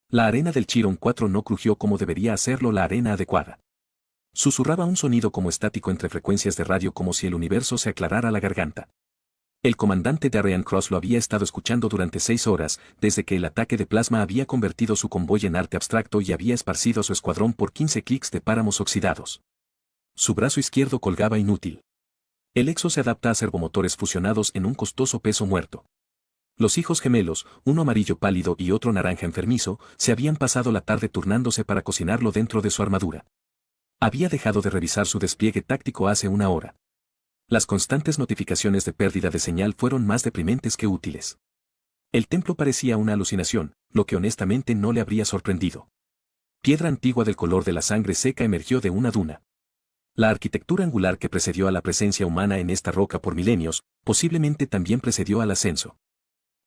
La arena del Chiron 4 no crujió como debería hacerlo la arena adecuada. Susurraba un sonido como estático entre frecuencias de radio como si el universo se aclarara la garganta. El comandante Darien Cross lo había estado escuchando durante 6 horas, desde que el ataque de plasma había convertido su convoy en arte abstracto y había esparcido a su escuadrón por 15 clics de páramos oxidados. Su brazo izquierdo colgaba inútil. El Exo se adapta a servomotores fusionados en un costoso peso muerto. Los hijos gemelos, uno amarillo pálido y otro naranja enfermizo, se habían pasado la tarde turnándose para cocinarlo dentro de su armadura. Había dejado de revisar su despliegue táctico hace una hora. Las constantes notificaciones de pérdida de señal fueron más deprimentes que útiles. El templo parecía una alucinación, lo que honestamente no le habría sorprendido. Piedra antigua del color de la sangre seca emergió de una duna. La arquitectura angular que precedió a la presencia humana en esta roca por milenios, posiblemente también precedió al ascenso.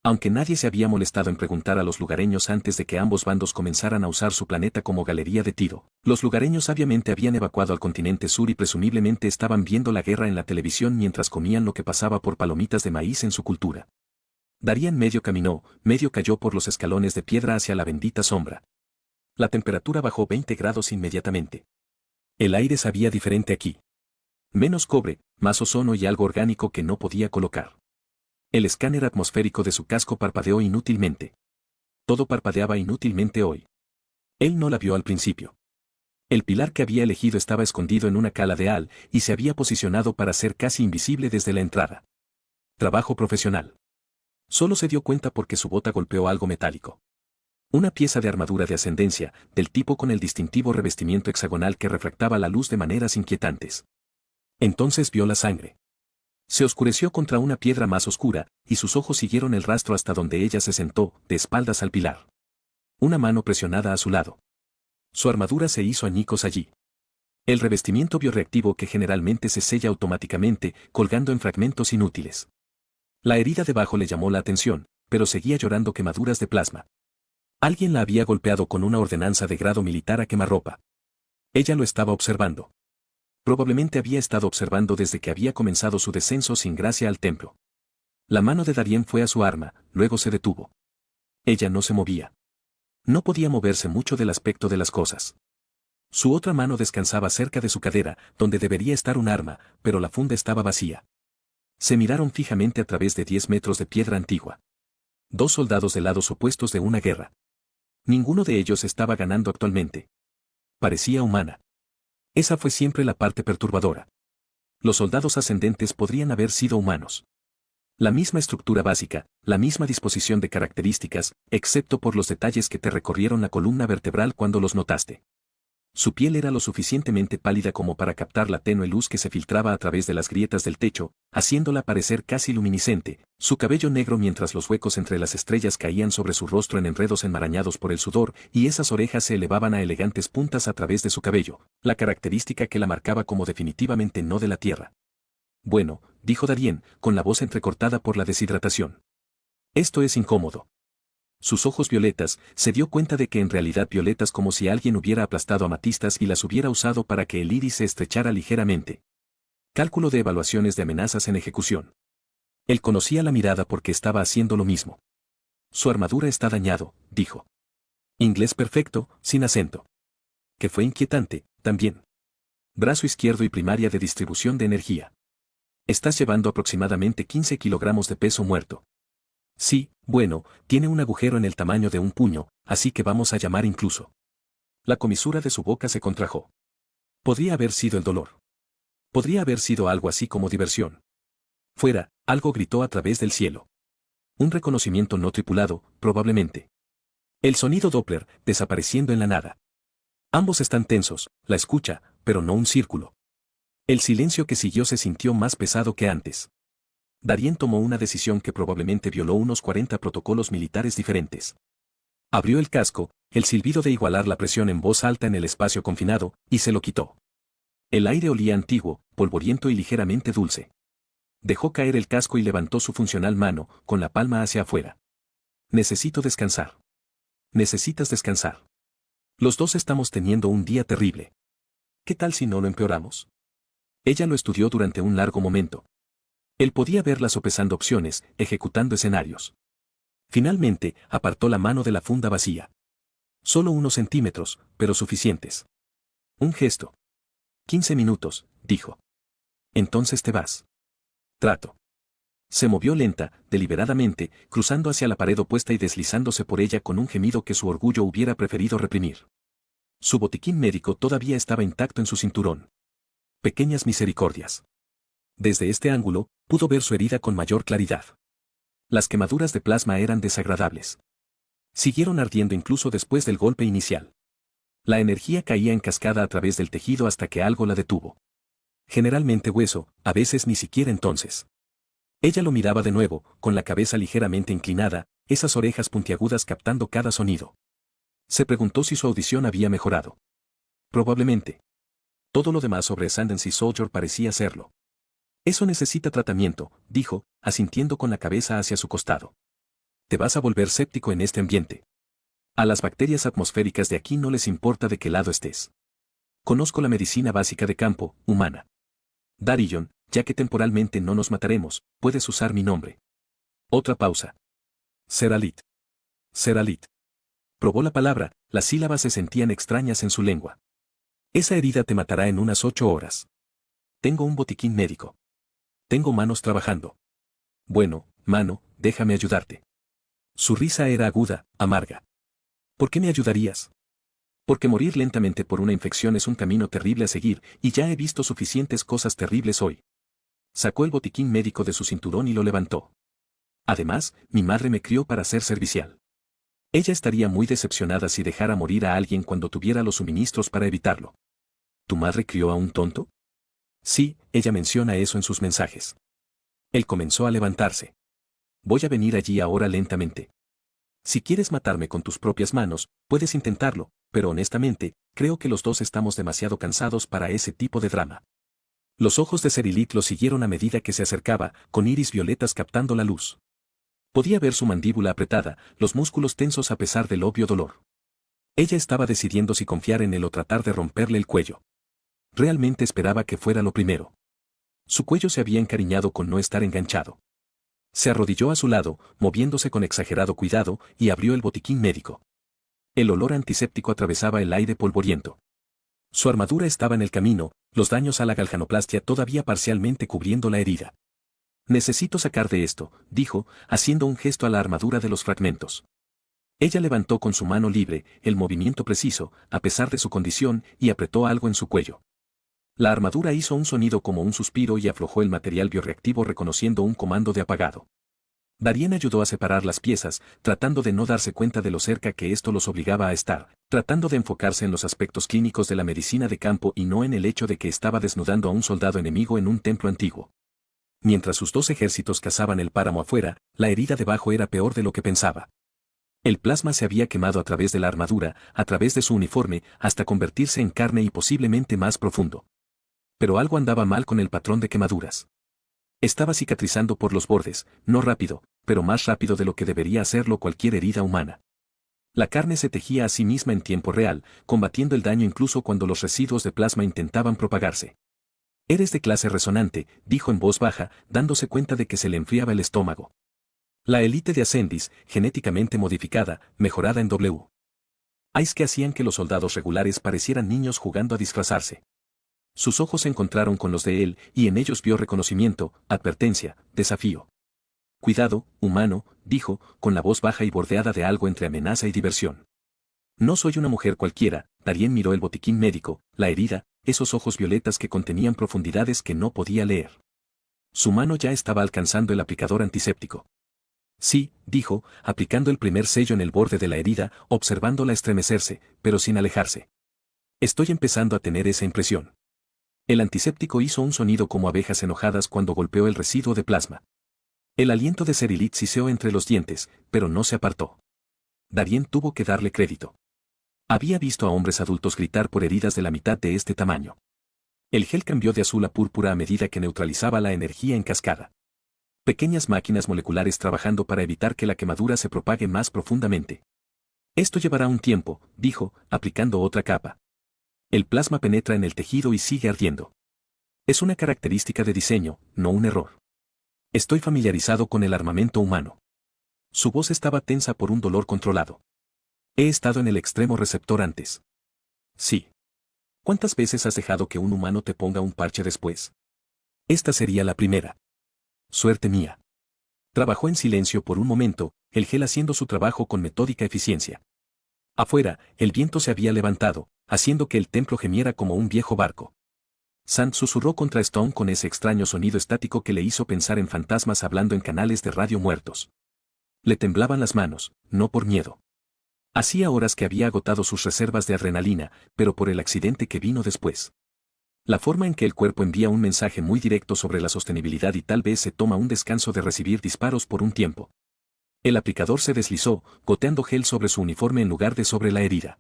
Aunque nadie se había molestado en preguntar a los lugareños antes de que ambos bandos comenzaran a usar su planeta como galería de tiro, los lugareños sabiamente habían evacuado al continente sur y presumiblemente estaban viendo la guerra en la televisión mientras comían lo que pasaba por palomitas de maíz en su cultura. Darien medio caminó, medio cayó por los escalones de piedra hacia la bendita sombra. La temperatura bajó 20 grados inmediatamente. El aire sabía diferente aquí. Menos cobre, más ozono y algo orgánico que no podía colocar. El escáner atmosférico de su casco parpadeó inútilmente. Todo parpadeaba inútilmente hoy. Él no la vio al principio. El pilar que había elegido estaba escondido en una cala de Al y se había posicionado para ser casi invisible desde la entrada. Trabajo profesional. Solo se dio cuenta porque su bota golpeó algo metálico. Una pieza de armadura de ascendencia, del tipo con el distintivo revestimiento hexagonal que refractaba la luz de maneras inquietantes. Entonces vio la sangre. Se oscureció contra una piedra más oscura, y sus ojos siguieron el rastro hasta donde ella se sentó, de espaldas al pilar. Una mano presionada a su lado. Su armadura se hizo añicos allí. El revestimiento bioreactivo que generalmente se sella automáticamente, colgando en fragmentos inútiles. La herida debajo le llamó la atención, pero seguía llorando quemaduras de plasma. Alguien la había golpeado con una ordenanza de grado militar a quemarropa. Ella lo estaba observando. Probablemente había estado observando desde que había comenzado su descenso sin gracia al templo. La mano de Darien fue a su arma, luego se detuvo. Ella no se movía. No podía moverse mucho del aspecto de las cosas. Su otra mano descansaba cerca de su cadera, donde debería estar un arma, pero la funda estaba vacía. Se miraron fijamente a través de 10 metros de piedra antigua. 2 soldados de lados opuestos de una guerra. Ninguno de ellos estaba ganando actualmente. Parecía humana. Esa fue siempre la parte perturbadora. Los soldados ascendentes podrían haber sido humanos. La misma estructura básica, la misma disposición de características, excepto por los detalles que te recorrieron la columna vertebral cuando los notaste. Su piel era lo suficientemente pálida como para captar la tenue luz que se filtraba a través de las grietas del techo, haciéndola parecer casi luminiscente, su cabello negro mientras los huecos entre las estrellas caían sobre su rostro en enredos enmarañados por el sudor, y esas orejas se elevaban a elegantes puntas a través de su cabello, la característica que la marcaba como definitivamente no de la Tierra. Bueno, dijo Darien, con la voz entrecortada por la deshidratación. Esto es incómodo. Sus ojos violetas, se dio cuenta de que en realidad violetas como si alguien hubiera aplastado amatistas y las hubiera usado para que el iris se estrechara ligeramente. Cálculo de evaluaciones de amenazas en ejecución. Él conocía la mirada porque estaba haciendo lo mismo. Su armadura está dañado, dijo. Inglés perfecto, sin acento. Que fue inquietante, también. Brazo izquierdo y primaria de distribución de energía. Estás llevando aproximadamente 15 kilogramos de peso muerto. Sí, bueno, tiene un agujero en el tamaño de un puño, así que vamos a llamar incluso. La comisura de su boca se contrajo. Podría haber sido el dolor. Podría haber sido algo así como diversión. Fuera, algo gritó a través del cielo. Un reconocimiento no tripulado, probablemente. El sonido Doppler, desapareciendo en la nada. Ambos están tensos, la escucha, pero no un círculo. El silencio que siguió se sintió más pesado que antes. Darien tomó una decisión que probablemente violó unos 40 protocolos militares diferentes. Abrió el casco, el silbido de igualar la presión en voz alta en el espacio confinado, y se lo quitó. El aire olía antiguo, polvoriento y ligeramente dulce. Dejó caer el casco y levantó su funcional mano, con la palma hacia afuera. Necesito descansar. Necesitas descansar. Los dos estamos teniendo un día terrible. ¿Qué tal si no lo empeoramos? Ella lo estudió durante un largo momento. Él podía verla sopesando opciones, ejecutando escenarios. Finalmente, apartó la mano de la funda vacía. Solo unos centímetros, pero suficientes. Un gesto. 15 minutos, dijo. Entonces te vas. Trato. Se movió lenta, deliberadamente, cruzando hacia la pared opuesta y deslizándose por ella con un gemido que su orgullo hubiera preferido reprimir. Su botiquín médico todavía estaba intacto en su cinturón. Pequeñas misericordias. Desde este ángulo, pudo ver su herida con mayor claridad. Las quemaduras de plasma eran desagradables. Siguieron ardiendo incluso después del golpe inicial. La energía caía en cascada a través del tejido hasta que algo la detuvo. Generalmente hueso, a veces ni siquiera entonces. Ella lo miraba de nuevo, con la cabeza ligeramente inclinada, esas orejas puntiagudas captando cada sonido. Se preguntó si su audición había mejorado. Probablemente. Todo lo demás sobre Ascendancy Soldier parecía serlo. Eso necesita tratamiento, dijo, asintiendo con la cabeza hacia su costado. Te vas a volver séptico en este ambiente. A las bacterias atmosféricas de aquí no les importa de qué lado estés. Conozco la medicina básica de campo, humana. Darillon, ya que temporalmente no nos mataremos, puedes usar mi nombre. Otra pausa. Seralit. Seralit. Probó la palabra, las sílabas se sentían extrañas en su lengua. Esa herida te matará en unas 8 horas. Tengo un botiquín médico. Tengo manos trabajando. Bueno, mano, déjame ayudarte. Su risa era aguda, amarga. ¿Por qué me ayudarías? Porque morir lentamente por una infección es un camino terrible a seguir, y ya he visto suficientes cosas terribles hoy. Sacó el botiquín médico de su cinturón y lo levantó. Además, mi madre me crió para ser servicial. Ella estaría muy decepcionada si dejara morir a alguien cuando tuviera los suministros para evitarlo. ¿Tu madre crió a un tonto? Sí, ella menciona eso en sus mensajes. Él comenzó a levantarse. Voy a venir allí ahora lentamente. Si quieres matarme con tus propias manos, puedes intentarlo, pero honestamente, creo que los dos estamos demasiado cansados para ese tipo de drama. Los ojos de Seralit lo siguieron a medida que se acercaba, con iris violetas captando la luz. Podía ver su mandíbula apretada, los músculos tensos a pesar del obvio dolor. Ella estaba decidiendo si confiar en él o tratar de romperle el cuello. Realmente esperaba que fuera lo primero. Su cuello se había encariñado con no estar enganchado. Se arrodilló a su lado, moviéndose con exagerado cuidado, y abrió el botiquín médico. El olor antiséptico atravesaba el aire polvoriento. Su armadura estaba en el camino, los daños a la galvanoplastia todavía parcialmente cubriendo la herida. Necesito sacar de esto, dijo, haciendo un gesto a la armadura de los fragmentos. Ella levantó con su mano libre, el movimiento preciso, a pesar de su condición, y apretó algo en su cuello. La armadura hizo un sonido como un suspiro y aflojó el material bioreactivo reconociendo un comando de apagado. Darien ayudó a separar las piezas, tratando de no darse cuenta de lo cerca que esto los obligaba a estar, tratando de enfocarse en los aspectos clínicos de la medicina de campo y no en el hecho de que estaba desnudando a un soldado enemigo en un templo antiguo. Mientras sus dos ejércitos cazaban el páramo afuera, la herida debajo era peor de lo que pensaba. El plasma se había quemado a través de la armadura, a través de su uniforme, hasta convertirse en carne y posiblemente más profundo. Pero algo andaba mal con el patrón de quemaduras. Estaba cicatrizando por los bordes, no rápido, pero más rápido de lo que debería hacerlo cualquier herida humana. La carne se tejía a sí misma en tiempo real, combatiendo el daño incluso cuando los residuos de plasma intentaban propagarse. Eres de clase resonante, dijo en voz baja, dándose cuenta de que se le enfriaba el estómago. La élite de Ascendis, genéticamente modificada, mejorada en W. Ice que hacían que los soldados regulares parecieran niños jugando a disfrazarse. Sus ojos se encontraron con los de él, y en ellos vio reconocimiento, advertencia, desafío. Cuidado, humano, dijo, con la voz baja y bordeada de algo entre amenaza y diversión. No soy una mujer cualquiera, Darien miró el botiquín médico, la herida, esos ojos violetas que contenían profundidades que no podía leer. Su mano ya estaba alcanzando el aplicador antiséptico. Sí, dijo, aplicando el primer sello en el borde de la herida, observándola estremecerse, pero sin alejarse. Estoy empezando a tener esa impresión. El antiséptico hizo un sonido como abejas enojadas cuando golpeó el residuo de plasma. El aliento de Seralit siseó entre los dientes, pero no se apartó. Darien tuvo que darle crédito. Había visto a hombres adultos gritar por heridas de la mitad de este tamaño. El gel cambió de azul a púrpura a medida que neutralizaba la energía en cascada. Pequeñas máquinas moleculares trabajando para evitar que la quemadura se propague más profundamente. Esto llevará un tiempo, dijo, aplicando otra capa. El plasma penetra en el tejido y sigue ardiendo. Es una característica de diseño, no un error. Estoy familiarizado con el armamento humano. Su voz estaba tensa por un dolor controlado. He estado en el extremo receptor antes. Sí. ¿Cuántas veces has dejado que un humano te ponga un parche después? Esta sería la primera. Suerte mía. Trabajó en silencio por un momento, el gel haciendo su trabajo con metódica eficiencia. Afuera, el viento se había levantado, haciendo que el templo gemiera como un viejo barco. Sant susurró contra Stone con ese extraño sonido estático que le hizo pensar en fantasmas hablando en canales de radio muertos. Le temblaban las manos, no por miedo. Hacía horas que había agotado sus reservas de adrenalina, pero por el accidente que vino después. La forma en que el cuerpo envía un mensaje muy directo sobre la sostenibilidad y tal vez se toma un descanso de recibir disparos por un tiempo. El aplicador se deslizó, goteando gel sobre su uniforme en lugar de sobre la herida.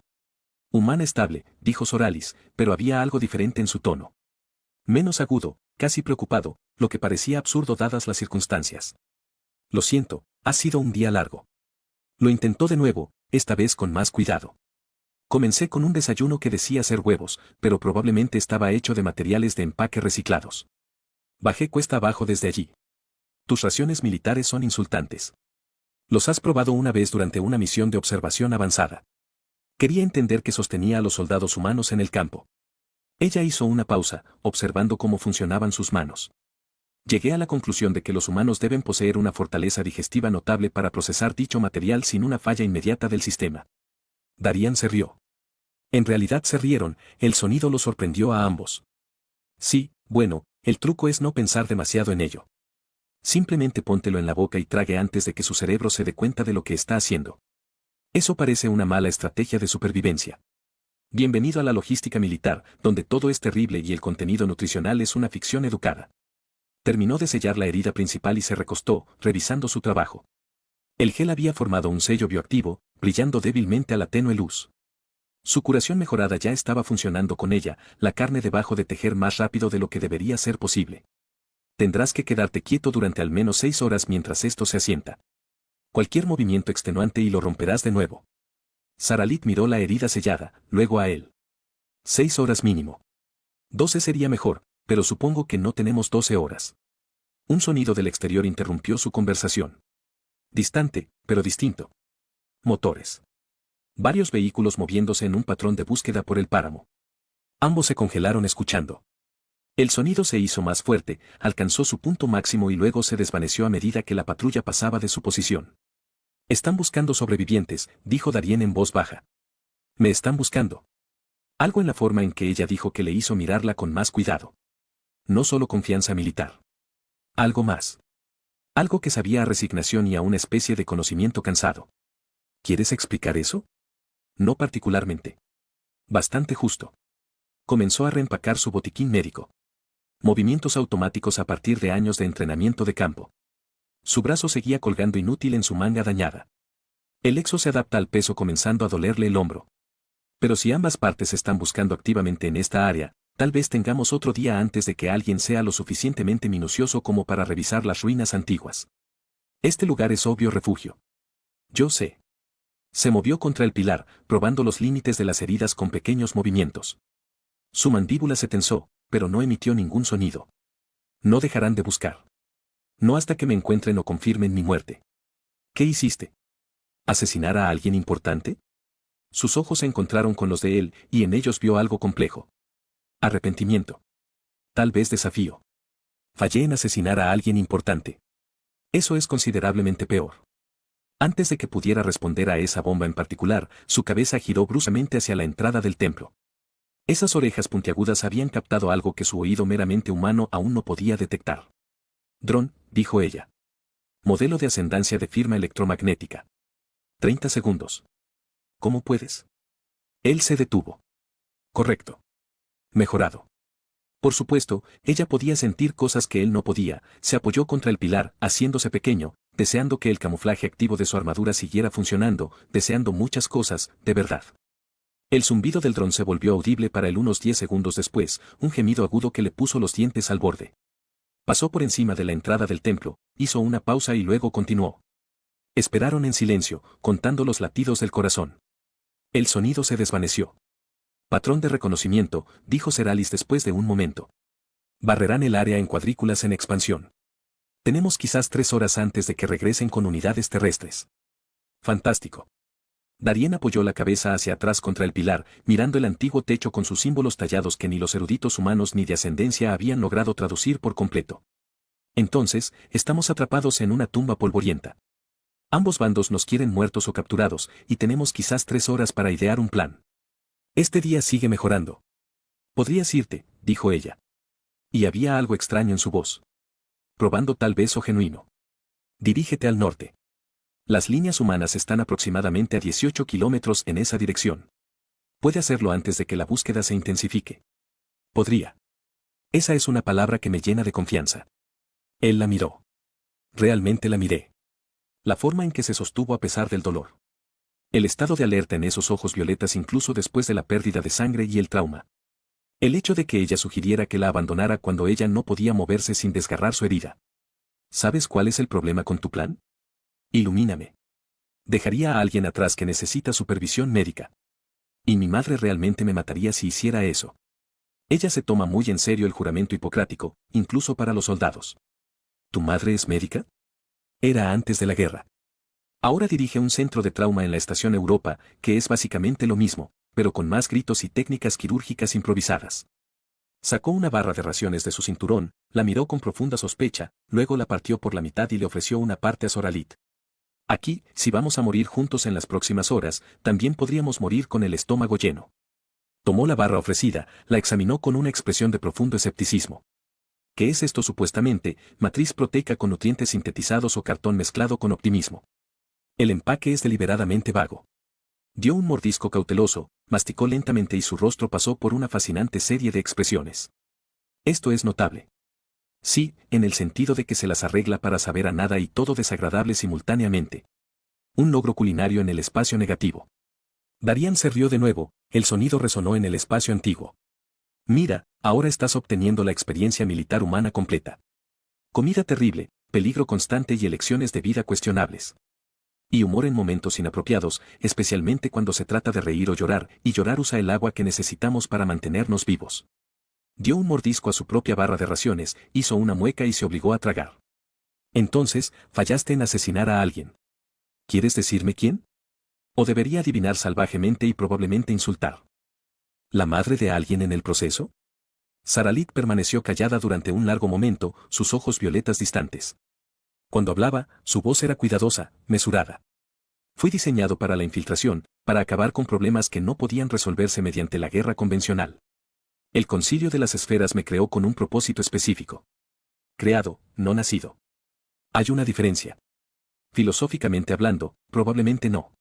Humana estable, dijo Soralis, pero había algo diferente en su tono. Menos agudo, casi preocupado, lo que parecía absurdo dadas las circunstancias. Lo siento, ha sido un día largo. Lo intentó de nuevo, esta vez con más cuidado. Comencé con un desayuno que decía ser huevos, pero probablemente estaba hecho de materiales de empaque reciclados. Bajé cuesta abajo desde allí. Tus raciones militares son insultantes. Los has probado una vez durante una misión de observación avanzada. Quería entender qué sostenía a los soldados humanos en el campo. Ella hizo una pausa, observando cómo funcionaban sus manos. Llegué a la conclusión de que los humanos deben poseer una fortaleza digestiva notable para procesar dicho material sin una falla inmediata del sistema. Darian se rió. En realidad se rieron, el sonido los sorprendió a ambos. Sí, bueno, el truco es no pensar demasiado en ello. Simplemente póntelo en la boca y trague antes de que su cerebro se dé cuenta de lo que está haciendo. Eso parece una mala estrategia de supervivencia. Bienvenido a la logística militar, donde todo es terrible y el contenido nutricional es una ficción educada. Terminó de sellar la herida principal y se recostó, revisando su trabajo. El gel había formado un sello bioactivo, brillando débilmente a la tenue luz. Su curación mejorada ya estaba funcionando con ella, la carne debajo de tejer más rápido de lo que debería ser posible. Tendrás que quedarte quieto durante al menos 6 horas mientras esto se asienta. Cualquier movimiento extenuante y lo romperás de nuevo. Saralit miró la herida sellada, luego a él. 6 horas mínimo. 12 sería mejor, pero supongo que no tenemos 12 horas. Un sonido del exterior interrumpió su conversación. Distante, pero distinto. Motores. Varios vehículos moviéndose en un patrón de búsqueda por el páramo. Ambos se congelaron escuchando. El sonido se hizo más fuerte, alcanzó su punto máximo y luego se desvaneció a medida que la patrulla pasaba de su posición. Están buscando sobrevivientes, dijo Darien en voz baja. Me están buscando. Algo en la forma en que ella dijo que le hizo mirarla con más cuidado. No solo confianza militar. Algo más. Algo que sabía a resignación y a una especie de conocimiento cansado. ¿Quieres explicar eso? No particularmente. Bastante justo. Comenzó a reempacar su botiquín médico. Movimientos automáticos a partir de años de entrenamiento de campo. Su brazo seguía colgando inútil en su manga dañada. El exo se adapta al peso comenzando a dolerle el hombro. Pero si ambas partes están buscando activamente en esta área, tal vez tengamos otro día antes de que alguien sea lo suficientemente minucioso como para revisar las ruinas antiguas. Este lugar es obvio refugio. Yo sé. Se movió contra el pilar, probando los límites de las heridas con pequeños movimientos. Su mandíbula se tensó, pero no emitió ningún sonido. No dejarán de buscar. No hasta que me encuentren o confirmen mi muerte. ¿Qué hiciste? ¿Asesinar a alguien importante? Sus ojos se encontraron con los de él, y en ellos vio algo complejo. Arrepentimiento. Tal vez desafío. Fallé en asesinar a alguien importante. Eso es considerablemente peor. Antes de que pudiera responder a esa bomba en particular, su cabeza giró bruscamente hacia la entrada del templo. Esas orejas puntiagudas habían captado algo que su oído meramente humano aún no podía detectar. Dron, dijo ella. Modelo de ascendancia de firma electromagnética. 30 segundos. ¿Cómo puedes? Él se detuvo. Correcto. Mejorado. Por supuesto, ella podía sentir cosas que él no podía, se apoyó contra el pilar, haciéndose pequeño, deseando que el camuflaje activo de su armadura siguiera funcionando, deseando muchas cosas, de verdad. El zumbido del dron se volvió audible para él unos 10 segundos después, un gemido agudo que le puso los dientes al borde. Pasó por encima de la entrada del templo, hizo una pausa y luego continuó. Esperaron en silencio, contando los latidos del corazón. El sonido se desvaneció. Patrón de reconocimiento, dijo Seralis después de un momento. Barrerán el área en cuadrículas en expansión. Tenemos quizás 3 horas antes de que regresen con unidades terrestres. Fantástico. Darien apoyó la cabeza hacia atrás contra el pilar, mirando el antiguo techo con sus símbolos tallados que ni los eruditos humanos ni de ascendencia habían logrado traducir por completo. Entonces, estamos atrapados en una tumba polvorienta. Ambos bandos nos quieren muertos o capturados, y tenemos quizás 3 horas para idear un plan. Este día sigue mejorando. Podrías irte, dijo ella. Y había algo extraño en su voz. Probando tal vez o genuino. Dirígete al norte. Las líneas humanas están aproximadamente a 18 kilómetros en esa dirección. Puede hacerlo antes de que la búsqueda se intensifique. Podría. Esa es una palabra que me llena de confianza. Él la miró. Realmente la miré. La forma en que se sostuvo a pesar del dolor. El estado de alerta en esos ojos violetas incluso después de la pérdida de sangre y el trauma. El hecho de que ella sugiriera que la abandonara cuando ella no podía moverse sin desgarrar su herida. ¿Sabes cuál es el problema con tu plan? Ilumíname. Dejaría a alguien atrás que necesita supervisión médica. Y mi madre realmente me mataría si hiciera eso. Ella se toma muy en serio el juramento hipocrático, incluso para los soldados. ¿Tu madre es médica? Era antes de la guerra. Ahora dirige un centro de trauma en la Estación Europa, que es básicamente lo mismo, pero con más gritos y técnicas quirúrgicas improvisadas. Sacó una barra de raciones de su cinturón, la miró con profunda sospecha, luego la partió por la mitad y le ofreció una parte a Zoralit. Aquí, si vamos a morir juntos en las próximas horas, también podríamos morir con el estómago lleno. Tomó la barra ofrecida, la examinó con una expresión de profundo escepticismo. ¿Qué es esto supuestamente? Matriz proteica con nutrientes sintetizados o cartón mezclado con optimismo. El empaque es deliberadamente vago. Dio un mordisco cauteloso, masticó lentamente y su rostro pasó por una fascinante serie de expresiones. Esto es notable. Sí, en el sentido de que se las arregla para saber a nada y todo desagradable simultáneamente. Un logro culinario en el espacio negativo. Darien se rió de nuevo, el sonido resonó en el espacio antiguo. Mira, ahora estás obteniendo la experiencia militar humana completa. Comida terrible, peligro constante y elecciones de vida cuestionables. Y humor en momentos inapropiados, especialmente cuando se trata de reír o llorar, y llorar usa el agua que necesitamos para mantenernos vivos. Dio un mordisco a su propia barra de raciones, hizo una mueca y se obligó a tragar. Entonces, fallaste en asesinar a alguien. ¿Quieres decirme quién? ¿O debería adivinar salvajemente y probablemente insultar? ¿La madre de alguien en el proceso? Zoralit permaneció callada durante un largo momento, sus ojos violetas distantes. Cuando hablaba, su voz era cuidadosa, mesurada. Fui diseñado para la infiltración, para acabar con problemas que no podían resolverse mediante la guerra convencional. El concilio de las esferas me creó con un propósito específico. Creado, no nacido. Hay una diferencia. Filosóficamente hablando, probablemente no.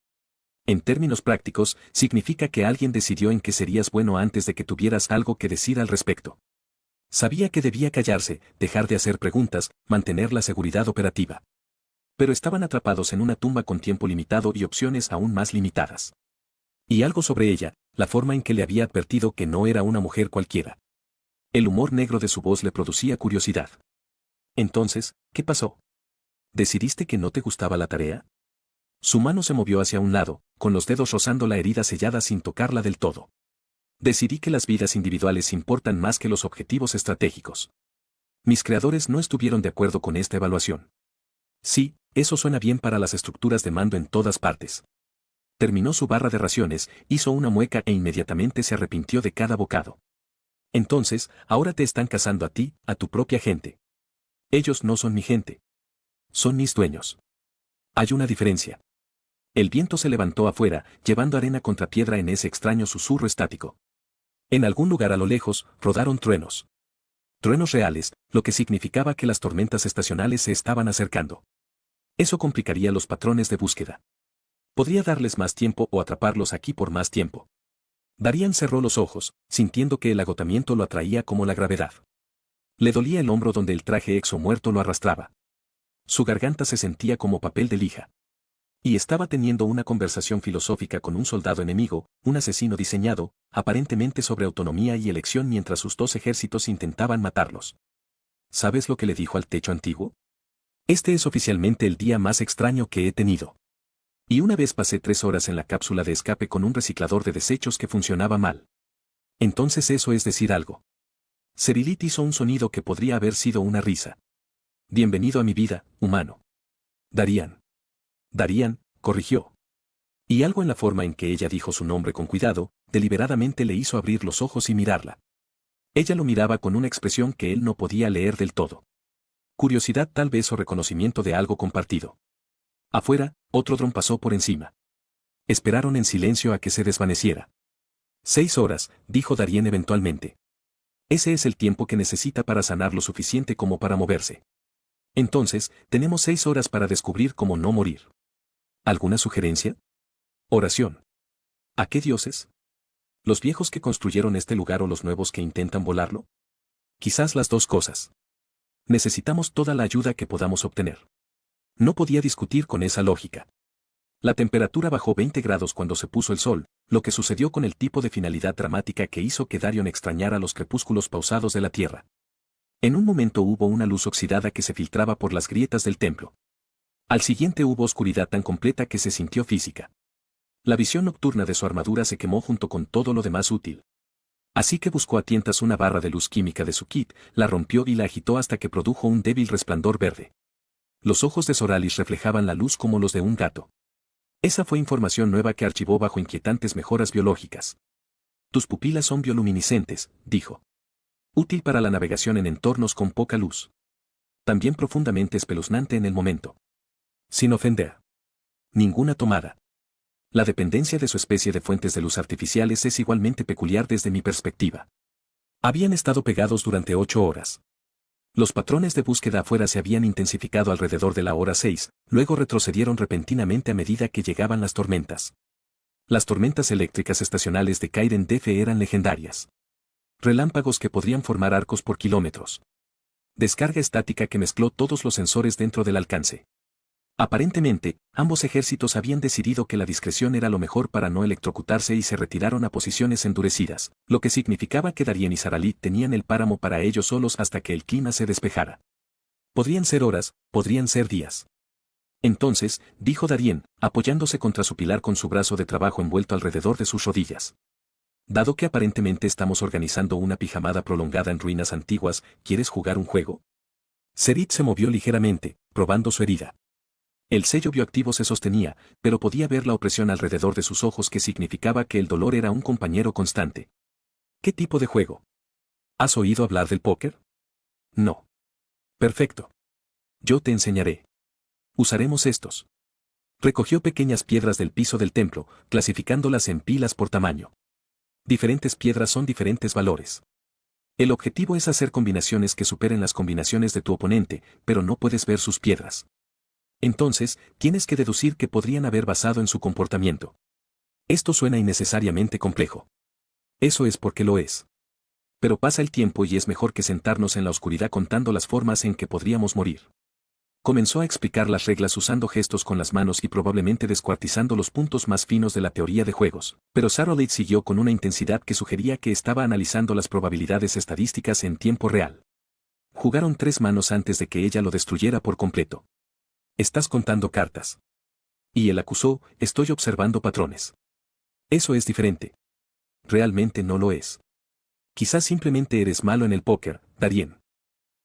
En términos prácticos, significa que alguien decidió en que serías bueno antes de que tuvieras algo que decir al respecto. Sabía que debía callarse, dejar de hacer preguntas, mantener la seguridad operativa. Pero estaban atrapados en una tumba con tiempo limitado y opciones aún más limitadas. Y algo sobre ella, la forma en que le había advertido que no era una mujer cualquiera. El humor negro de su voz le producía curiosidad. Entonces, ¿qué pasó? ¿Decidiste que no te gustaba la tarea? Su mano se movió hacia un lado, con los dedos rozando la herida sellada sin tocarla del todo. Decidí que las vidas individuales importan más que los objetivos estratégicos. Mis creadores no estuvieron de acuerdo con esta evaluación. Sí, eso suena bien para las estructuras de mando en todas partes. Terminó su barra de raciones, hizo una mueca e inmediatamente se arrepintió de cada bocado. Entonces, ahora te están cazando a ti, a tu propia gente. Ellos no son mi gente. Son mis dueños. Hay una diferencia. El viento se levantó afuera, llevando arena contra piedra en ese extraño susurro estático. En algún lugar a lo lejos, rodaron truenos. Truenos reales, lo que significaba que las tormentas estacionales se estaban acercando. Eso complicaría los patrones de búsqueda. Podría darles más tiempo o atraparlos aquí por más tiempo. Darien cerró los ojos, sintiendo que el agotamiento lo atraía como la gravedad. Le dolía el hombro donde el traje exo muerto lo arrastraba. Su garganta se sentía como papel de lija. Y estaba teniendo una conversación filosófica con un soldado enemigo, un asesino diseñado, aparentemente sobre autonomía y elección mientras sus dos ejércitos intentaban matarlos. ¿Sabes lo que le dijo al techo antiguo? Este es oficialmente el día más extraño que he tenido. Y una vez pasé 3 horas en la cápsula de escape con un reciclador de desechos que funcionaba mal. Entonces eso es decir algo. Zoralit hizo un sonido que podría haber sido una risa. Bienvenido a mi vida, humano. Darien, corrigió. Y algo en la forma en que ella dijo su nombre con cuidado, deliberadamente le hizo abrir los ojos y mirarla. Ella lo miraba con una expresión que él no podía leer del todo. Curiosidad tal vez o reconocimiento de algo compartido. Afuera, otro dron pasó por encima. Esperaron en silencio a que se desvaneciera. 6 horas, dijo Darien eventualmente. Ese es el tiempo que necesita para sanar lo suficiente como para moverse. Entonces, tenemos 6 horas para descubrir cómo no morir. ¿Alguna sugerencia? Oración. ¿A qué dioses? ¿Los viejos que construyeron este lugar o los nuevos que intentan volarlo? Quizás las dos cosas. Necesitamos toda la ayuda que podamos obtener. No podía discutir con esa lógica. La temperatura bajó 20 grados cuando se puso el sol, lo que sucedió con el tipo de finalidad dramática que hizo que Darion extrañara los crepúsculos pausados de la tierra. En un momento hubo una luz oxidada que se filtraba por las grietas del templo. Al siguiente hubo oscuridad tan completa que se sintió física. La visión nocturna de su armadura se quemó junto con todo lo demás útil. Así que buscó a tientas una barra de luz química de su kit, la rompió y la agitó hasta que produjo un débil resplandor verde. Los ojos de Soralis reflejaban la luz como los de un gato. Esa fue información nueva que archivó bajo inquietantes mejoras biológicas. Tus pupilas son bioluminiscentes, dijo. Útil para la navegación en entornos con poca luz. También profundamente espeluznante en el momento. Sin ofender. Ninguna tomada. La dependencia de su especie de fuentes de luz artificiales es igualmente peculiar desde mi perspectiva. Habían estado pegados durante 8 horas. Los patrones de búsqueda afuera se habían intensificado alrededor de la hora 6, luego retrocedieron repentinamente a medida que llegaban las tormentas. Las tormentas eléctricas estacionales de Kairen Defe eran legendarias. Relámpagos que podrían formar arcos por kilómetros. Descarga estática que mezcló todos los sensores dentro del alcance. Aparentemente, ambos ejércitos habían decidido que la discreción era lo mejor para no electrocutarse y se retiraron a posiciones endurecidas, lo que significaba que Darien y Saralit tenían el páramo para ellos solos hasta que el clima se despejara. Podrían ser horas, podrían ser días. Entonces, dijo Darien, apoyándose contra su pilar con su brazo de trabajo envuelto alrededor de sus rodillas. Dado que aparentemente estamos organizando una pijamada prolongada en ruinas antiguas, ¿quieres jugar un juego? Serit se movió ligeramente, probando su herida. El sello bioactivo se sostenía, pero podía ver la opresión alrededor de sus ojos que significaba que el dolor era un compañero constante. ¿Qué tipo de juego? ¿Has oído hablar del póker? No. Perfecto. Yo te enseñaré. Usaremos estos. Recogió pequeñas piedras del piso del templo, clasificándolas en pilas por tamaño. Diferentes piedras son diferentes valores. El objetivo es hacer combinaciones que superen las combinaciones de tu oponente, pero no puedes ver sus piedras. Entonces, tienes que deducir que podrían haber basado en su comportamiento. Esto suena innecesariamente complejo. Eso es porque lo es. Pero pasa el tiempo y es mejor que sentarnos en la oscuridad contando las formas en que podríamos morir. Comenzó a explicar las reglas usando gestos con las manos y probablemente descuartizando los puntos más finos de la teoría de juegos, pero Saralit siguió con una intensidad que sugería que estaba analizando las probabilidades estadísticas en tiempo real. Jugaron 3 manos antes de que ella lo destruyera por completo. Estás contando cartas. Y él acusó, estoy observando patrones. Eso es diferente. Realmente no lo es. Quizás simplemente eres malo en el póker, Darien.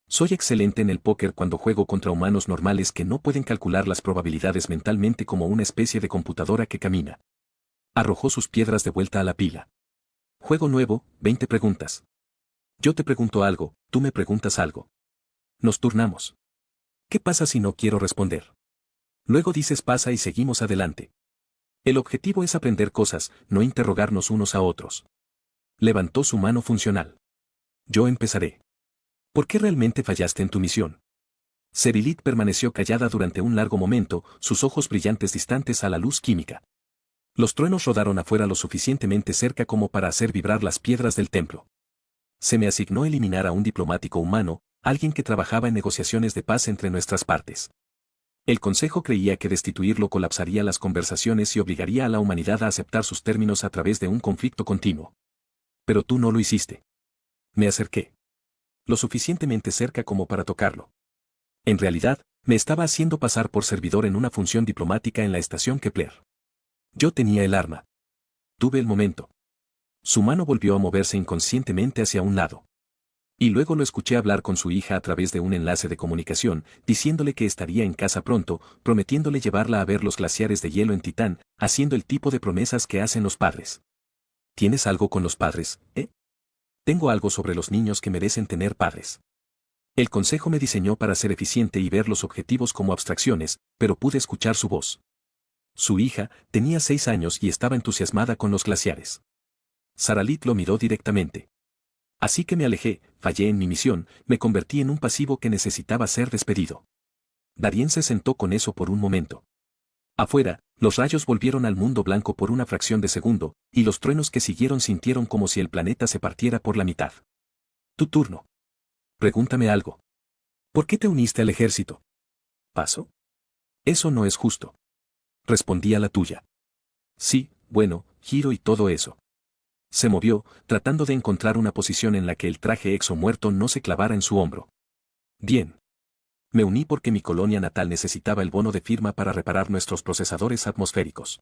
Soy excelente en el póker cuando juego contra humanos normales que no pueden calcular las probabilidades mentalmente como una especie de computadora que camina. Arrojó sus piedras de vuelta a la pila. Juego nuevo, 20 preguntas. Yo te pregunto algo, tú me preguntas algo. Nos turnamos. ¿Qué pasa si no quiero responder? Luego dices pasa y seguimos adelante. El objetivo es aprender cosas, no interrogarnos unos a otros. Levantó su mano funcional. Yo empezaré. ¿Por qué realmente fallaste en tu misión? Seralit permaneció callada durante un largo momento, sus ojos brillantes distantes a la luz química. Los truenos rodaron afuera lo suficientemente cerca como para hacer vibrar las piedras del templo. Se me asignó eliminar a un diplomático humano, alguien que trabajaba en negociaciones de paz entre nuestras partes. El Consejo creía que destituirlo colapsaría las conversaciones y obligaría a la humanidad a aceptar sus términos a través de un conflicto continuo. Pero tú no lo hiciste. Me acerqué. Lo suficientemente cerca como para tocarlo. En realidad, me estaba haciendo pasar por servidor en una función diplomática en la estación Kepler. Yo tenía el arma. Tuve el momento. Su mano volvió a moverse inconscientemente hacia un lado. Y luego lo escuché hablar con su hija a través de un enlace de comunicación, diciéndole que estaría en casa pronto, prometiéndole llevarla a ver los glaciares de hielo en Titán, haciendo el tipo de promesas que hacen los padres. ¿Tienes algo con los padres, eh? Tengo algo sobre los niños que merecen tener padres. El consejo me diseñó para ser eficiente y ver los objetivos como abstracciones, pero pude escuchar su voz. Su hija tenía 6 años y estaba entusiasmada con los glaciares. Saralit lo miró directamente. Así que me alejé, fallé en mi misión, me convertí en un pasivo que necesitaba ser despedido. Darien se sentó con eso por un momento. Afuera, los rayos volvieron al mundo blanco por una fracción de segundo, y los truenos que siguieron sintieron como si el planeta se partiera por la mitad. Tu turno. Pregúntame algo. ¿Por qué te uniste al ejército? ¿Paso? Eso no es justo. Respondía la tuya. Sí, bueno, giro y todo eso. Se movió, tratando de encontrar una posición en la que el traje exomuerto no se clavara en su hombro. Bien. Me uní porque mi colonia natal necesitaba el bono de firma para reparar nuestros procesadores atmosféricos.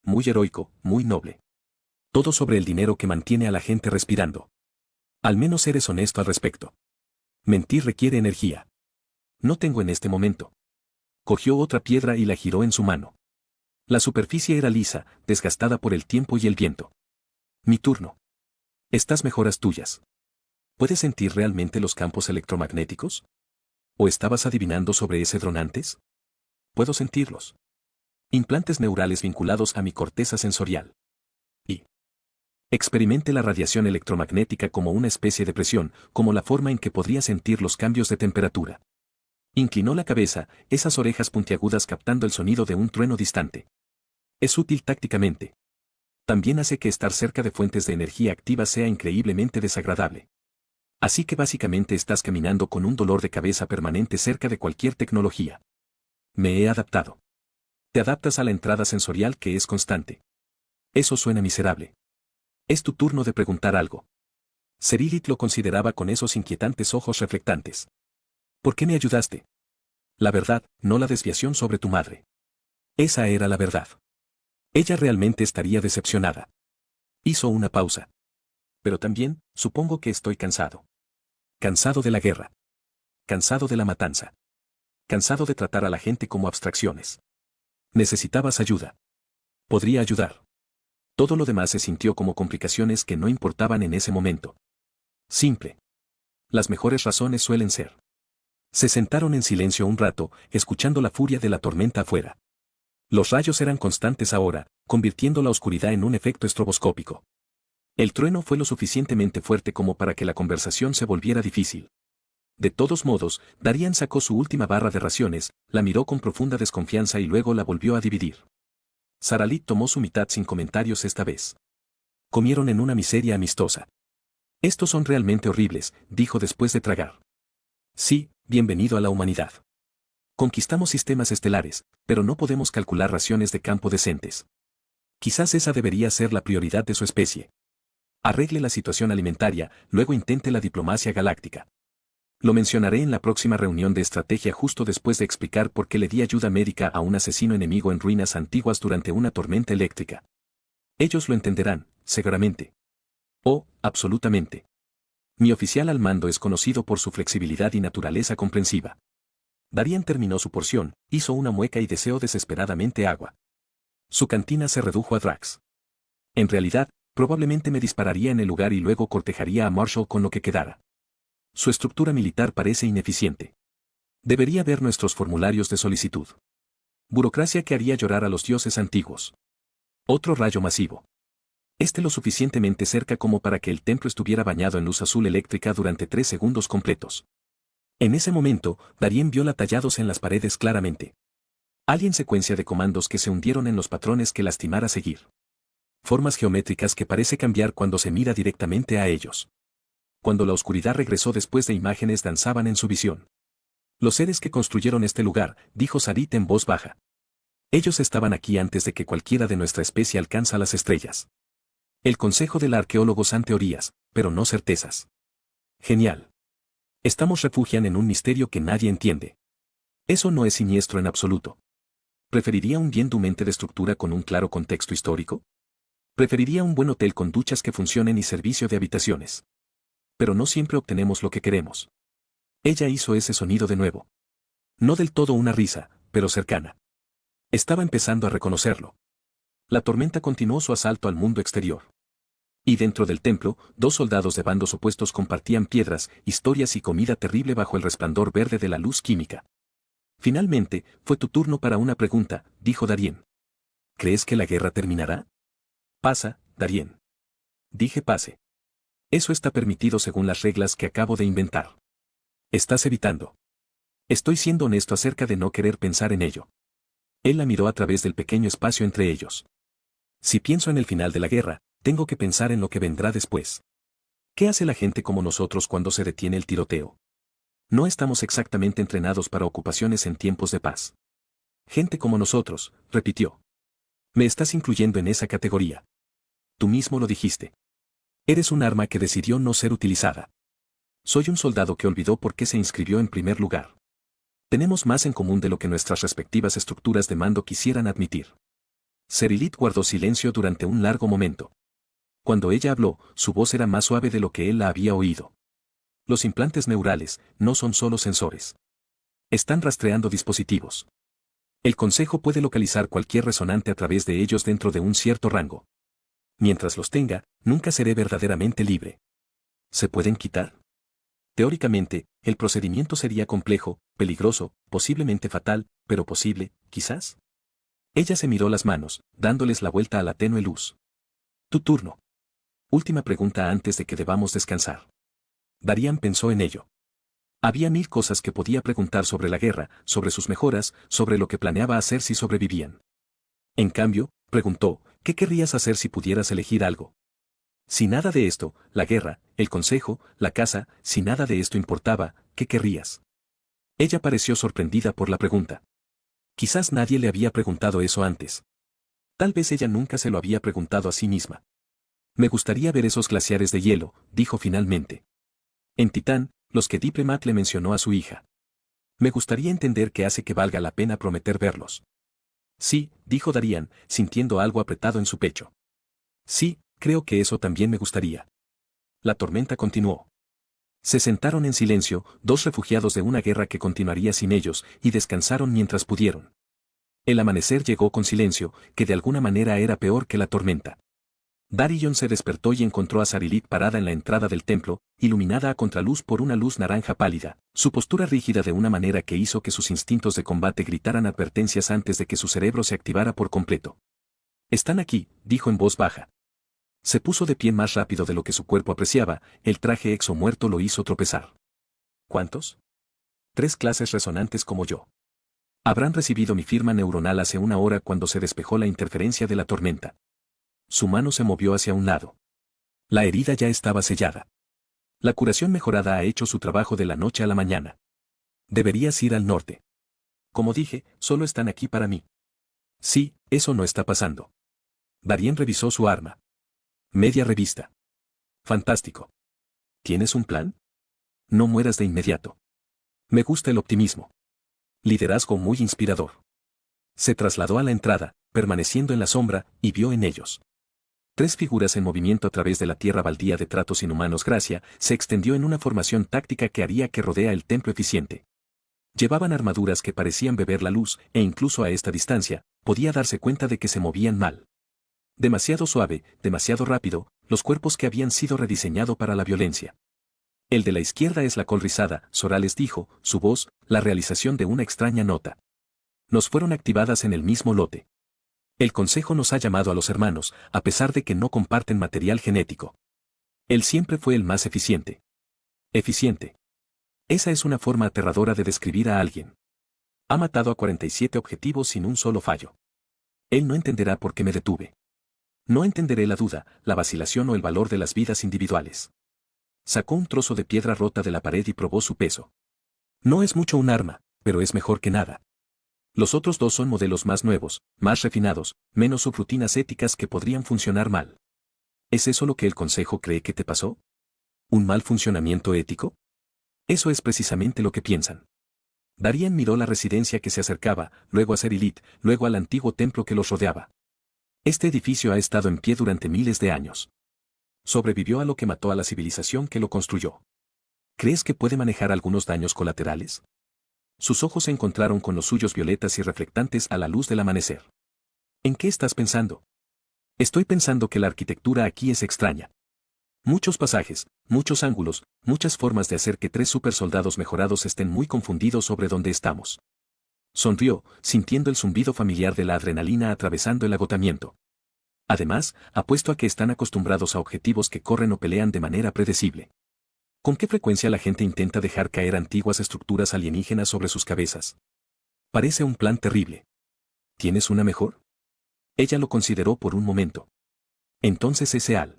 Muy heroico, muy noble. Todo sobre el dinero que mantiene a la gente respirando. Al menos eres honesto al respecto. Mentir requiere energía. No tengo en este momento. Cogió otra piedra y la giró en su mano. La superficie era lisa, desgastada por el tiempo y el viento. Mi turno. Estas mejoras tuyas. ¿Puedes sentir realmente los campos electromagnéticos? ¿O estabas adivinando sobre ese dronantes? Puedo sentirlos. Implantes neurales vinculados a mi corteza sensorial. Y experimente la radiación electromagnética como una especie de presión, como la forma en que podría sentir los cambios de temperatura. Inclinó la cabeza, esas orejas puntiagudas captando el sonido de un trueno distante. Es útil tácticamente. También hace que estar cerca de fuentes de energía activa sea increíblemente desagradable. Así que básicamente estás caminando con un dolor de cabeza permanente cerca de cualquier tecnología. Me he adaptado. Te adaptas a la entrada sensorial que es constante. Eso suena miserable. Es tu turno de preguntar algo. Sarilit lo consideraba con esos inquietantes ojos reflectantes. ¿Por qué me ayudaste? La verdad, no la desviación sobre tu madre. Esa era la verdad. Ella realmente estaría decepcionada. Hizo una pausa. Pero también, supongo que estoy cansado. Cansado de la guerra. Cansado de la matanza. Cansado de tratar a la gente como abstracciones. Necesitabas ayuda. Podría ayudar. Todo lo demás se sintió como complicaciones que no importaban en ese momento. Simple. Las mejores razones suelen ser. Se sentaron en silencio un rato, escuchando la furia de la tormenta afuera. Los rayos eran constantes ahora, convirtiendo la oscuridad en un efecto estroboscópico. El trueno fue lo suficientemente fuerte como para que la conversación se volviera difícil. De todos modos, Darien sacó su última barra de raciones, la miró con profunda desconfianza y luego la volvió a dividir. Saralit tomó su mitad sin comentarios esta vez. Comieron en una miseria amistosa. Estos son realmente horribles, dijo después de tragar. Sí, bienvenido a la humanidad. Conquistamos sistemas estelares, pero no podemos calcular raciones de campo decentes. Quizás esa debería ser la prioridad de su especie. Arregle la situación alimentaria, luego intente la diplomacia galáctica. Lo mencionaré en la próxima reunión de estrategia justo después de explicar por qué le di ayuda médica a un asesino enemigo en ruinas antiguas durante una tormenta eléctrica. Ellos lo entenderán, seguramente. Oh, absolutamente. Mi oficial al mando es conocido por su flexibilidad y naturaleza comprensiva. Darien terminó su porción, hizo una mueca y deseó desesperadamente agua. Su cantina se redujo a Drax. En realidad, probablemente me dispararía en el lugar y luego cortejaría a Marshall con lo que quedara. Su estructura militar parece ineficiente. Debería ver nuestros formularios de solicitud. Burocracia que haría llorar a los dioses antiguos. Otro rayo masivo. Lo suficientemente cerca como para que el templo estuviera bañado en luz azul eléctrica durante 3 segundos completos. En ese momento, Darien vio la tallados en las paredes claramente. Alien secuencia de comandos que se hundieron en los patrones que lastimara seguir. Formas geométricas que parece cambiar cuando se mira directamente a ellos. Cuando la oscuridad regresó después de imágenes danzaban en su visión. Los seres que construyeron este lugar, dijo Sarit en voz baja. Ellos estaban aquí antes de que cualquiera de nuestra especie alcanza las estrellas. El consejo del arqueólogo han teorías, pero no certezas. Genial. Estamos refugian en un misterio que nadie entiende. Eso no es siniestro en absoluto. ¿Preferiría un bien mente de estructura con un claro contexto histórico? ¿Preferiría un buen hotel con duchas que funcionen y servicio de habitaciones? Pero no siempre obtenemos lo que queremos. Ella hizo ese sonido de nuevo. No del todo una risa, pero cercana. Estaba empezando a reconocerlo. La tormenta continuó su asalto al mundo exterior. Y dentro del templo, dos soldados de bandos opuestos compartían piedras, historias y comida terrible bajo el resplandor verde de la luz química. Finalmente, fue tu turno para una pregunta, dijo Darien. ¿Crees que la guerra terminará? Pasa, Darien. Dije pase. Eso está permitido según las reglas que acabo de inventar. Estás evitando. Estoy siendo honesto acerca de no querer pensar en ello. Él la miró a través del pequeño espacio entre ellos. Si pienso en el final de la guerra, tengo que pensar en lo que vendrá después. ¿Qué hace la gente como nosotros cuando se detiene el tiroteo? No estamos exactamente entrenados para ocupaciones en tiempos de paz. Gente como nosotros, repitió. Me estás incluyendo en esa categoría. Tú mismo lo dijiste. Eres un arma que decidió no ser utilizada. Soy un soldado que olvidó por qué se inscribió en primer lugar. Tenemos más en común de lo que nuestras respectivas estructuras de mando quisieran admitir. Serilit guardó silencio durante un largo momento. Cuando ella habló, su voz era más suave de lo que él la había oído. Los implantes neurales no son solo sensores. Están rastreando dispositivos. El Consejo puede localizar cualquier resonante a través de ellos dentro de un cierto rango. Mientras los tenga, nunca seré verdaderamente libre. ¿Se pueden quitar? Teóricamente, el procedimiento sería complejo, peligroso, posiblemente fatal, pero posible, quizás. Ella se miró las manos, dándoles la vuelta a la tenue luz. Tu turno. Última pregunta antes de que debamos descansar. Darien pensó en ello. Había mil cosas que podía preguntar sobre la guerra, sobre sus mejoras, sobre lo que planeaba hacer si sobrevivían. En cambio, preguntó, ¿qué querrías hacer si pudieras elegir algo? Si nada de esto, la guerra, el consejo, la casa, si nada de esto importaba, ¿qué querrías? Ella pareció sorprendida por la pregunta. Quizás nadie le había preguntado eso antes. Tal vez ella nunca se lo había preguntado a sí misma. Me gustaría ver esos glaciares de hielo, dijo finalmente. En Titán, los que Diplomat le mencionó a su hija. Me gustaría entender qué hace que valga la pena prometer verlos. Sí, dijo Darien, sintiendo algo apretado en su pecho. Sí, creo que eso también me gustaría. La tormenta continuó. Se sentaron en silencio, dos refugiados de una guerra que continuaría sin ellos, y descansaron mientras pudieron. El amanecer llegó con silencio, que de alguna manera era peor que la tormenta. Darien se despertó y encontró a Serilit parada en la entrada del templo, iluminada a contraluz por una luz naranja pálida, su postura rígida de una manera que hizo que sus instintos de combate gritaran advertencias antes de que su cerebro se activara por completo. Están aquí, dijo en voz baja. Se puso de pie más rápido de lo que su cuerpo apreciaba, el traje exomuerto lo hizo tropezar. ¿Cuántos? 3 clases resonantes como yo. Habrán recibido mi firma neuronal hace una hora cuando se despejó la interferencia de la tormenta. Su mano se movió hacia un lado. La herida ya estaba sellada. La curación mejorada ha hecho su trabajo de la noche a la mañana. Deberías ir al norte. Como dije, solo están aquí para mí. Sí, eso no está pasando. Darien revisó su arma. Media revista. Fantástico. ¿Tienes un plan? No mueras de inmediato. Me gusta el optimismo. Liderazgo muy inspirador. Se trasladó a la entrada, permaneciendo en la sombra, y vio en ellos 3 figuras en movimiento a través de la tierra baldía de tratos inhumanos. Gracia se extendió en una formación táctica que haría que rodea el templo eficiente. Llevaban armaduras que parecían beber la luz, e incluso a esta distancia, podía darse cuenta de que se movían mal. Demasiado suave, demasiado rápido, los cuerpos que habían sido rediseñados para la violencia. El de la izquierda es la col rizada, Sorales dijo, su voz, la realización de una extraña nota. Nos fueron activadas en el mismo lote. El Consejo nos ha llamado a los hermanos, a pesar de que no comparten material genético. Él siempre fue el más eficiente. Eficiente. Esa es una forma aterradora de describir a alguien. Ha matado a 47 objetivos sin un solo fallo. Él no entenderá por qué me detuve. No entenderé la duda, la vacilación o el valor de las vidas individuales. Sacó un trozo de piedra rota de la pared y probó su peso. No es mucho un arma, pero es mejor que nada. Los otros 2 son modelos más nuevos, más refinados, menos subrutinas éticas que podrían funcionar mal. ¿Es eso lo que el Consejo cree que te pasó? ¿Un mal funcionamiento ético? Eso es precisamente lo que piensan. Darien miró la residencia que se acercaba, luego a Serilit, luego al antiguo templo que los rodeaba. Este edificio ha estado en pie durante miles de años. Sobrevivió a lo que mató a la civilización que lo construyó. ¿Crees que puede manejar algunos daños colaterales? Sus ojos se encontraron con los suyos violetas y reflectantes a la luz del amanecer. ¿En qué estás pensando? Estoy pensando que la arquitectura aquí es extraña. Muchos pasajes, muchos ángulos, muchas formas de hacer que 3 supersoldados mejorados estén muy confundidos sobre dónde estamos. Sonrió, sintiendo el zumbido familiar de la adrenalina atravesando el agotamiento. Además, apuesto a que están acostumbrados a objetivos que corren o pelean de manera predecible. ¿Con qué frecuencia la gente intenta dejar caer antiguas estructuras alienígenas sobre sus cabezas? Parece un plan terrible. ¿Tienes una mejor? Ella lo consideró por un momento. Entonces ese Al.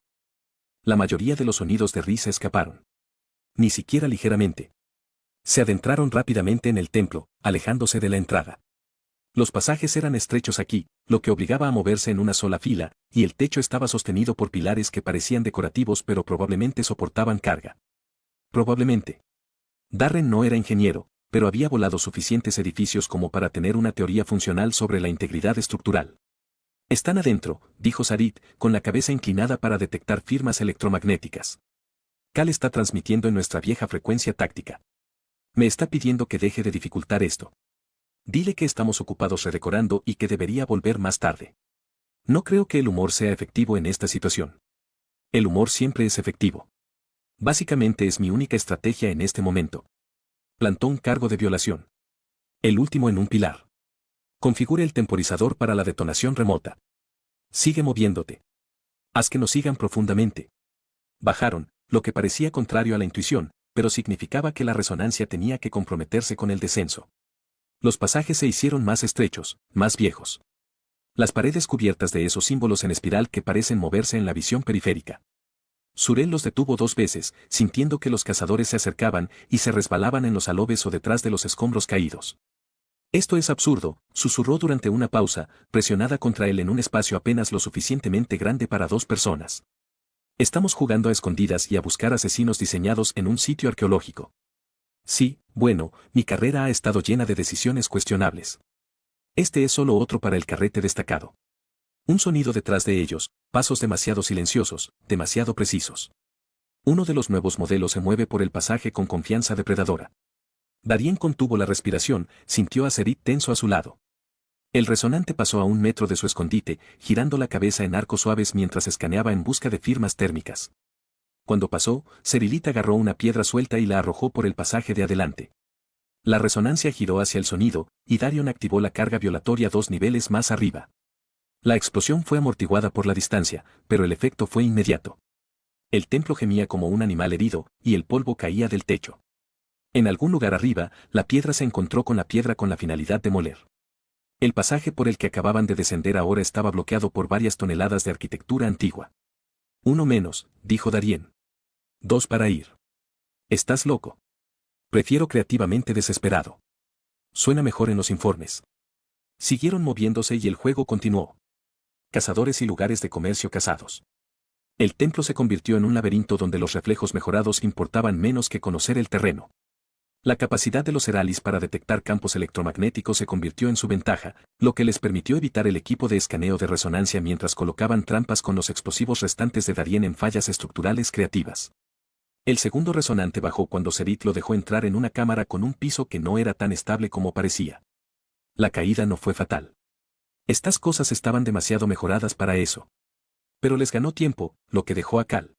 La mayoría de los sonidos de risa escaparon. Ni siquiera ligeramente. Se adentraron rápidamente en el templo, alejándose de la entrada. Los pasajes eran estrechos aquí, lo que obligaba a moverse en una sola fila, y el techo estaba sostenido por pilares que parecían decorativos pero probablemente soportaban carga. Probablemente. Darren no era ingeniero, pero había volado suficientes edificios como para tener una teoría funcional sobre la integridad estructural. Están adentro, dijo Sarit, con la cabeza inclinada para detectar firmas electromagnéticas. Cal está transmitiendo en nuestra vieja frecuencia táctica. Me está pidiendo que deje de dificultar esto. Dile que estamos ocupados redecorando y que debería volver más tarde. No creo que el humor sea efectivo en esta situación. El humor siempre es efectivo. Básicamente es mi única estrategia en este momento. Plantó un cargo de violación. El último en un pilar. Configure el temporizador para la detonación remota. Sigue moviéndote. Haz que nos sigan profundamente. Bajaron, lo que parecía contrario a la intuición, pero significaba que la resonancia tenía que comprometerse con el descenso. Los pasajes se hicieron más estrechos, más viejos. Las paredes cubiertas de esos símbolos en espiral que parecen moverse en la visión periférica. Surel los detuvo 2 veces, sintiendo que los cazadores se acercaban y se resbalaban en los alobes o detrás de los escombros caídos. Esto es absurdo, susurró durante una pausa, presionada contra él en un espacio apenas lo suficientemente grande para 2 personas. Estamos jugando a escondidas y a buscar asesinos diseñados en un sitio arqueológico. Sí, bueno, mi carrera ha estado llena de decisiones cuestionables. Este es solo otro para el carrete destacado. Un sonido detrás de ellos, pasos demasiado silenciosos, demasiado precisos. Uno de los nuevos modelos se mueve por el pasaje con confianza depredadora. Darien contuvo la respiración, sintió a Serit tenso a su lado. El resonante pasó a 1 metro de su escondite, girando la cabeza en arcos suaves mientras escaneaba en busca de firmas térmicas. Cuando pasó, Serilit agarró una piedra suelta y la arrojó por el pasaje de adelante. La resonancia giró hacia el sonido, y Darion activó la carga violatoria 2 niveles más arriba. La explosión fue amortiguada por la distancia, pero el efecto fue inmediato. El templo gemía como un animal herido, y el polvo caía del techo. En algún lugar arriba, la piedra se encontró con la piedra con la finalidad de moler. El pasaje por el que acababan de descender ahora estaba bloqueado por varias toneladas de arquitectura antigua. 1 menos, dijo Darien. 2 para ir. ¿Estás loco? Prefiero creativamente desesperado. Suena mejor en los informes. Siguieron moviéndose y el juego continuó. Cazadores y lugares de comercio casados. El templo se convirtió en un laberinto donde los reflejos mejorados importaban menos que conocer el terreno. La capacidad de los Heralis para detectar campos electromagnéticos se convirtió en su ventaja, lo que les permitió evitar el equipo de escaneo de resonancia mientras colocaban trampas con los explosivos restantes de Darien en fallas estructurales creativas. El segundo resonante bajó cuando Serit lo dejó entrar en una cámara con un piso que no era tan estable como parecía. La caída no fue fatal. Estas cosas estaban demasiado mejoradas para eso. Pero les ganó tiempo, lo que dejó a Cal.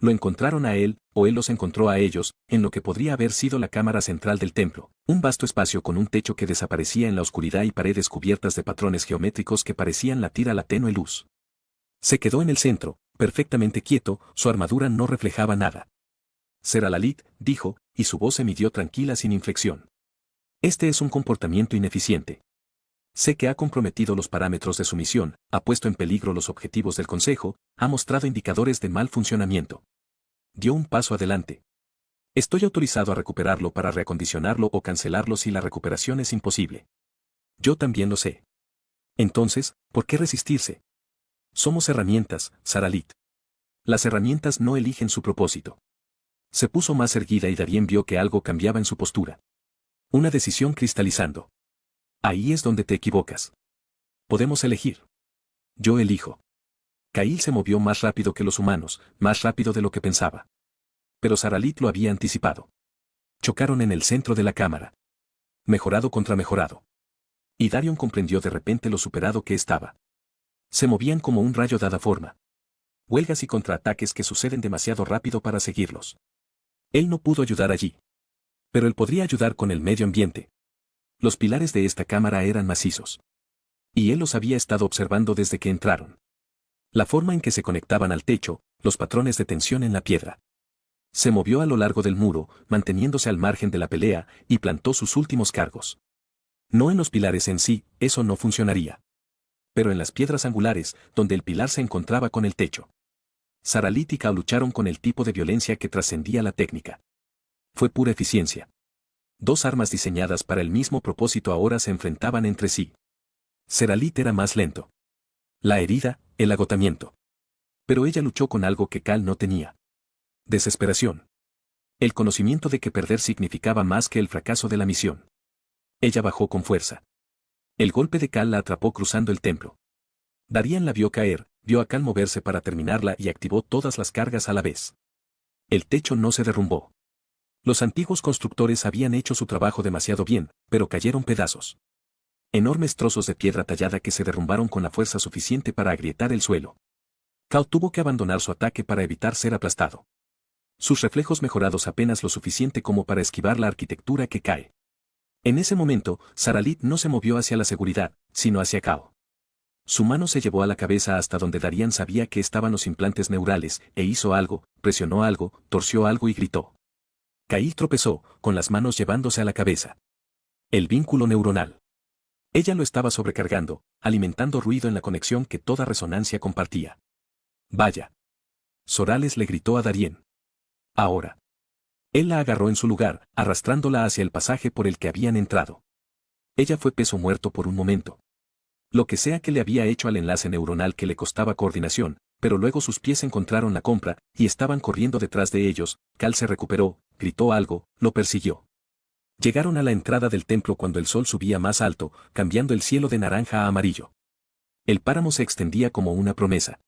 Lo encontraron a él, o él los encontró a ellos, en lo que podría haber sido la cámara central del templo, un vasto espacio con un techo que desaparecía en la oscuridad y paredes cubiertas de patrones geométricos que parecían latir a la tenue luz. Se quedó en el centro, perfectamente quieto, su armadura no reflejaba nada. Seralalit, dijo, y su voz emitió tranquila sin inflexión. Este es un comportamiento ineficiente. Sé que ha comprometido los parámetros de su misión, ha puesto en peligro los objetivos del Consejo, ha mostrado indicadores de mal funcionamiento. Dio un paso adelante. Estoy autorizado a recuperarlo para reacondicionarlo o cancelarlo si la recuperación es imposible. Yo también lo sé. Entonces, ¿por qué resistirse? Somos herramientas, Saralit. Las herramientas no eligen su propósito. Se puso más erguida y Darien vio que algo cambiaba en su postura. Una decisión cristalizando. Ahí es donde te equivocas. Podemos elegir. Yo elijo. Kyle se movió más rápido que los humanos, más rápido de lo que pensaba. Pero Saralit lo había anticipado. Chocaron en el centro de la cámara. Mejorado contra mejorado. Y Darion comprendió de repente lo superado que estaba. Se movían como un rayo dada forma. Huelgas y contraataques que suceden demasiado rápido para seguirlos. Él no pudo ayudar allí. Pero él podría ayudar con el medio ambiente. Los pilares de esta cámara eran macizos. Y él los había estado observando desde que entraron. La forma en que se conectaban al techo, los patrones de tensión en la piedra. Se movió a lo largo del muro, manteniéndose al margen de la pelea, y plantó sus últimos cargos. No en los pilares en sí, eso no funcionaría. Pero en las piedras angulares, donde el pilar se encontraba con el techo. Saralit y Kao lucharon con el tipo de violencia que trascendía la técnica. Fue pura eficiencia. Dos armas diseñadas para el mismo propósito ahora se enfrentaban entre sí. Saralit era más lento. La herida, el agotamiento. Pero ella luchó con algo que Cal no tenía. Desesperación. El conocimiento de que perder significaba más que el fracaso de la misión. Ella bajó con fuerza. El golpe de Cal la atrapó cruzando el templo. Darien la vio caer, vio a Cal moverse para terminarla y activó todas las cargas a la vez. El techo no se derrumbó. Los antiguos constructores habían hecho su trabajo demasiado bien, pero cayeron pedazos. Enormes trozos de piedra tallada que se derrumbaron con la fuerza suficiente para agrietar el suelo. Cal tuvo que abandonar su ataque para evitar ser aplastado. Sus reflejos mejorados apenas lo suficiente como para esquivar la arquitectura que cae. En ese momento, Saralit no se movió hacia la seguridad, sino hacia Kao. Su mano se llevó a la cabeza hasta donde Darien sabía que estaban los implantes neurales, e hizo algo, presionó algo, torció algo y gritó. Kyle tropezó, con las manos llevándose a la cabeza. El vínculo neuronal. Ella lo estaba sobrecargando, alimentando ruido en la conexión que toda resonancia compartía. Vaya. Sorales le gritó a Darien. Ahora. Él la agarró en su lugar, arrastrándola hacia el pasaje por el que habían entrado. Ella fue peso muerto por un momento. Lo que sea que le había hecho al enlace neuronal que le costaba coordinación, pero luego sus pies encontraron la compra, y estaban corriendo detrás de ellos. Cal se recuperó, gritó algo, lo persiguió. Llegaron a la entrada del templo cuando el sol subía más alto, cambiando el cielo de naranja a amarillo. El páramo se extendía como una promesa.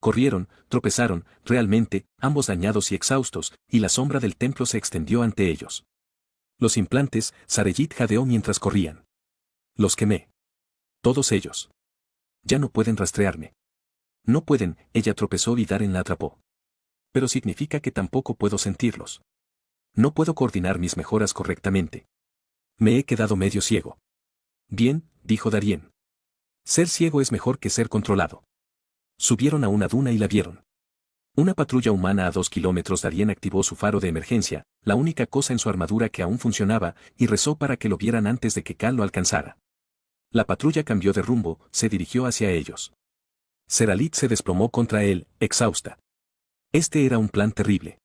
Corrieron, tropezaron, realmente, ambos dañados y exhaustos, y la sombra del templo se extendió ante ellos. Los implantes, Sarellit jadeó mientras corrían. Los quemé. Todos ellos. Ya no pueden rastrearme. No pueden, ella tropezó y Darien la atrapó. Pero significa que tampoco puedo sentirlos. No puedo coordinar mis mejoras correctamente. Me he quedado medio ciego. Bien, dijo Darien. Ser ciego es mejor que ser controlado. Subieron a una duna y la vieron. Una patrulla humana a 2 kilómetros. Darien activó su faro de emergencia, la única cosa en su armadura que aún funcionaba, y rezó para que lo vieran antes de que Cal lo alcanzara. La patrulla cambió de rumbo, se dirigió hacia ellos. Saralit se desplomó contra él, exhausta. Este era un plan terrible.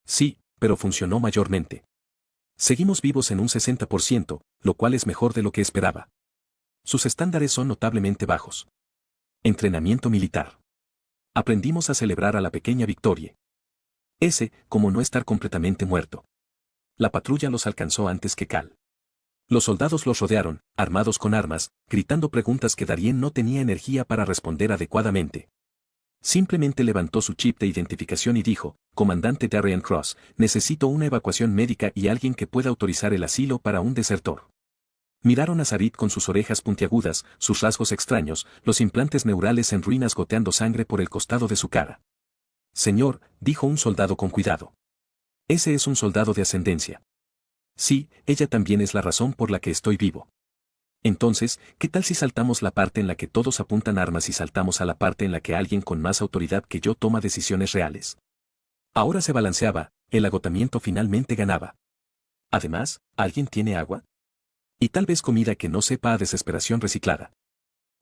Sí, pero funcionó mayormente. Seguimos vivos en un 60%, lo cual es mejor de lo que esperaba. Sus estándares son notablemente bajos. Entrenamiento militar. Aprendimos a celebrar a la pequeña victoria. Como no estar completamente muerto. La patrulla los alcanzó antes que Cal. Los soldados los rodearon, armados con armas, gritando preguntas que Darien no tenía energía para responder adecuadamente. Simplemente levantó su chip de identificación y dijo, Comandante Darien Cross, necesito una evacuación médica y alguien que pueda autorizar el asilo para un desertor. Miraron a Sarit con sus orejas puntiagudas, sus rasgos extraños, los implantes neurales en ruinas goteando sangre por el costado de su cara. Señor, dijo un soldado con cuidado. Ese es un soldado de ascendencia. Sí, ella también es la razón por la que estoy vivo. Entonces, ¿qué tal si saltamos la parte en la que todos apuntan armas y saltamos a la parte en la que alguien con más autoridad que yo toma decisiones reales? Ahora se balanceaba, el agotamiento finalmente ganaba. Además, ¿alguien tiene agua? Y tal vez comida que no sepa a desesperación reciclada.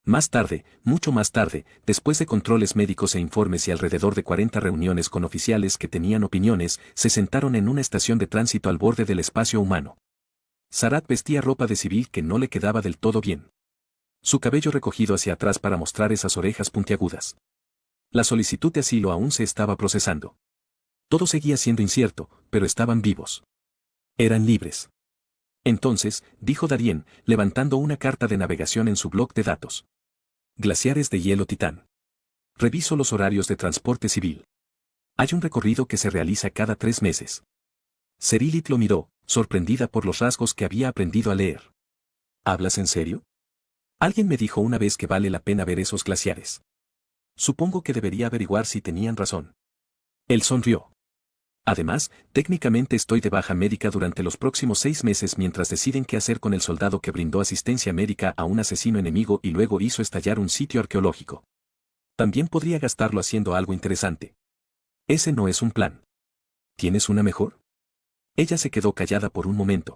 Más tarde, mucho más tarde, después de controles médicos e informes y alrededor de 40 reuniones con oficiales que tenían opiniones, se sentaron en una estación de tránsito al borde del espacio humano. Sarat vestía ropa de civil que no le quedaba del todo bien. Su cabello recogido hacia atrás para mostrar esas orejas puntiagudas. La solicitud de asilo aún se estaba procesando. Todo seguía siendo incierto, pero estaban vivos. Eran libres. Entonces, dijo Darien, levantando una carta de navegación en su bloc de datos. Glaciares de hielo titán. Reviso los horarios de transporte civil. Hay un recorrido que se realiza cada 3 meses. Cerilit lo miró, sorprendida por los rasgos que había aprendido a leer. ¿Hablas en serio? Alguien me dijo una vez que vale la pena ver esos glaciares. Supongo que debería averiguar si tenían razón. Él sonrió. Además, técnicamente estoy de baja médica durante los próximos 6 meses mientras deciden qué hacer con el soldado que brindó asistencia médica a un asesino enemigo y luego hizo estallar un sitio arqueológico. También podría gastarlo haciendo algo interesante. Ese no es un plan. ¿Tienes una mejor? Ella se quedó callada por un momento.